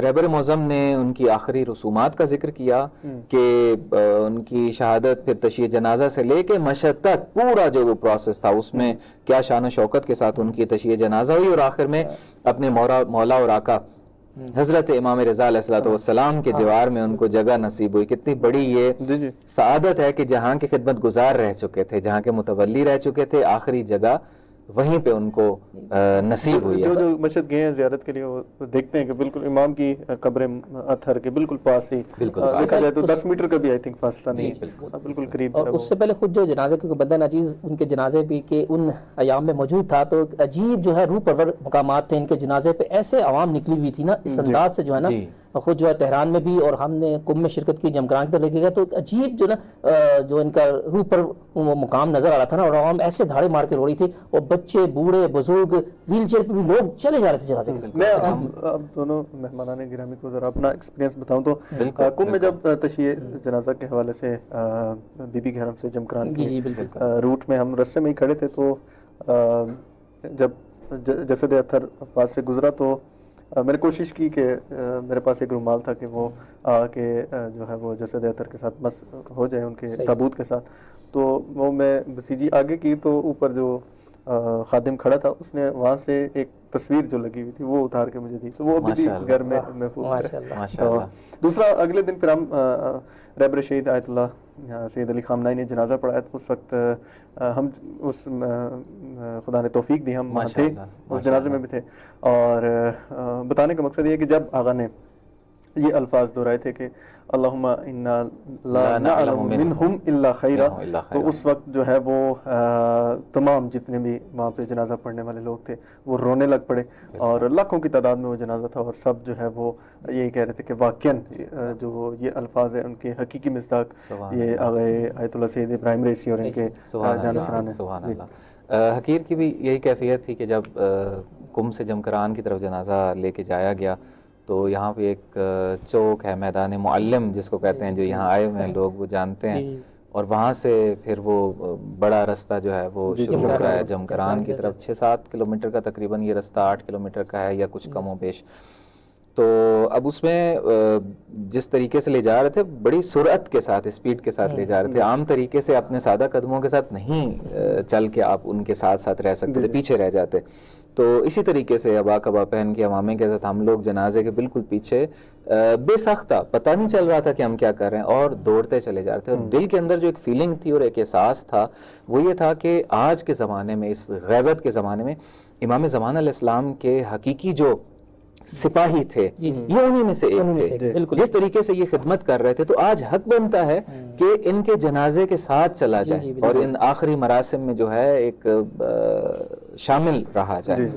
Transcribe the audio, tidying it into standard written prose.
رہبر معظم نے ان کی آخری رسومات کا ذکر کیا کہ ان کی شہادت پھر تشییع جنازہ سے لے کے مشہد تک پورا جو وہ پروسیس تھا اس میں کیا شان و شوکت کے ساتھ ان کی تشییع جنازہ ہوئی، اور آخر میں اپنے مولا اور آقا حضرت امام رضا علیہ السلام کے جوار میں ان کو جگہ نصیب ہوئی۔ کتنی بڑی یہ سعادت ہے کہ جہاں کے خدمت گزار رہ چکے تھے، جہاں کے متولی رہ چکے تھے، آخری جگہ وہیں پہ ان کو نصیب ہوئی ہے۔ جو مشہد گئے ہیں زیارت کے لیے وہ دیکھتے ہیں کہ بالکل امام کی قبر اطہر کے بالکل پاس ہی، دیکھا جائے تو 10 میٹر کا بھی آئی تھنک فاصلہ نہیں، بالکل قریب اور اس سے پہلے خود جو جنازے کے بندہ ناچیز ان کے جنازے بھی کہ ان ایام میں موجود تھا، تو عجیب جو ہے روح پرور مقامات تھے ان کے جنازے پہ، ایسے عوام نکلی ہوئی تھی نا اس انداز سے جو ہے نا، خود جو ہے تہران میں بھی، اور ہم نے کم میں شرکت کی جمکران کی طرف لے کے گیا تو عجیب جو نا جو ان کا روح پر مقام نظر آ رہا تھا نا، اور عوام ایسے دھاڑے مار کے رو رہی تھی، اور بچے بوڑھے بزرگ ویل چیئر پہ بھی لوگ چلے جا رہے تھے جنازے کے۔ میں اب دونوں مہمانان گرامی کو ذرا اپنا ایکسپیرینس بتاؤں تو کم میں جب تشییع جنازہ کے حوالے سے بی بی کے حرم سے جمکران کے روٹ میں ہم رستے میں ہی کھڑے تھے، تو جب جسد اطہر پاس سے گزرا تو میں نے کوشش کی کہ میرے پاس ایک رومال تھا کہ وہ کہ جو ہے وہ جسد اطہر کے ساتھ مس ہو جائے ان کے تابوت کے ساتھ، تو وہ میں بسیجی آگے کی تو اوپر جو خادم کھڑا تھا اس نے وہاں سے ایک تصویر جو لگی ہوئی تھی وہ اتار کے مجھے دی، تو وہ ابھی بھی گھر میں محفوظ ہے۔ دوسرا اگلے دن پھر ہم رہبر شہید آیت اللہ سید علی خامنائی نے جنازہ پڑھایا، تو اس وقت ہم اس خدا نے توفیق دی، ہم وہاں تھے، اس جنازے میں بھی تھے، اور بتانے کا مقصد یہ ہے کہ جب آقا نے یہ الفاظ دہرائے تھے کہ اللہم انا لا نعلم منہم الا خیرا، تو اس وقت جو ہے وہ تمام جتنے بھی وہاں پہ جنازہ پڑھنے والے لوگ تھے وہ رونے لگ پڑے، اور لاکھوں کی تعداد میں وہ جنازہ تھا، اور سب جو ہے وہ یہی کہہ رہے تھے کہ واقعاً جو یہ الفاظ ہیں ان کے حقیقی مصداق یہ آیت اللہ سید ابراہیم ریسی اور ان کے جانشینان ہیں۔ حقیر کی بھی یہی کیفیت تھی کہ جب کم سے جمکران کی طرف جنازہ لے کے جایا گیا تو یہاں پہ ایک چوک ہے، میدان معلم جس کو کہتے ہیں، جو یہاں آئے ہوئے ہیں لوگ وہ جانتے ہیں، اور وہاں سے پھر وہ بڑا رستہ جو ہے وہ شروع ہوتا ہے جمکران کی طرف، 6-7 کلومیٹر کا تقریباً یہ رستہ 8 کلومیٹر کا ہے یا کچھ کم و بیش۔ تو اب اس میں جس طریقے سے لے جا رہے تھے بڑی سرعت کے ساتھ، اسپیڈ کے ساتھ لے جا رہے تھے، عام طریقے سے اپنے سادہ قدموں کے ساتھ نہیں چل کے آپ ان کے ساتھ ساتھ رہ سکتے تھے، پیچھے رہ جاتے۔ تو اسی طریقے سے ابا کبا پہن کے امامے کے ساتھ ہم لوگ جنازے کے بالکل پیچھے بے ساختہ، پتہ نہیں چل رہا تھا کہ ہم کیا کر رہے ہیں، اور دوڑتے چلے جا رہے تھے، اور دل کے اندر جو ایک فیلنگ تھی اور ایک احساس تھا وہ یہ تھا کہ آج کے زمانے میں، اس غیبت کے زمانے میں، امام زمان علیہ السلام کے حقیقی جو سپاہی تھے یہ انہی میں سے ایک تھے، جس طریقے سے یہ خدمت کر رہے تھے، تو آج حق بنتا ہے کہ ان کے جنازے کے ساتھ چلا جائے اور ان آخری مراسم میں جو ہے ایک شامل رہا جائے۔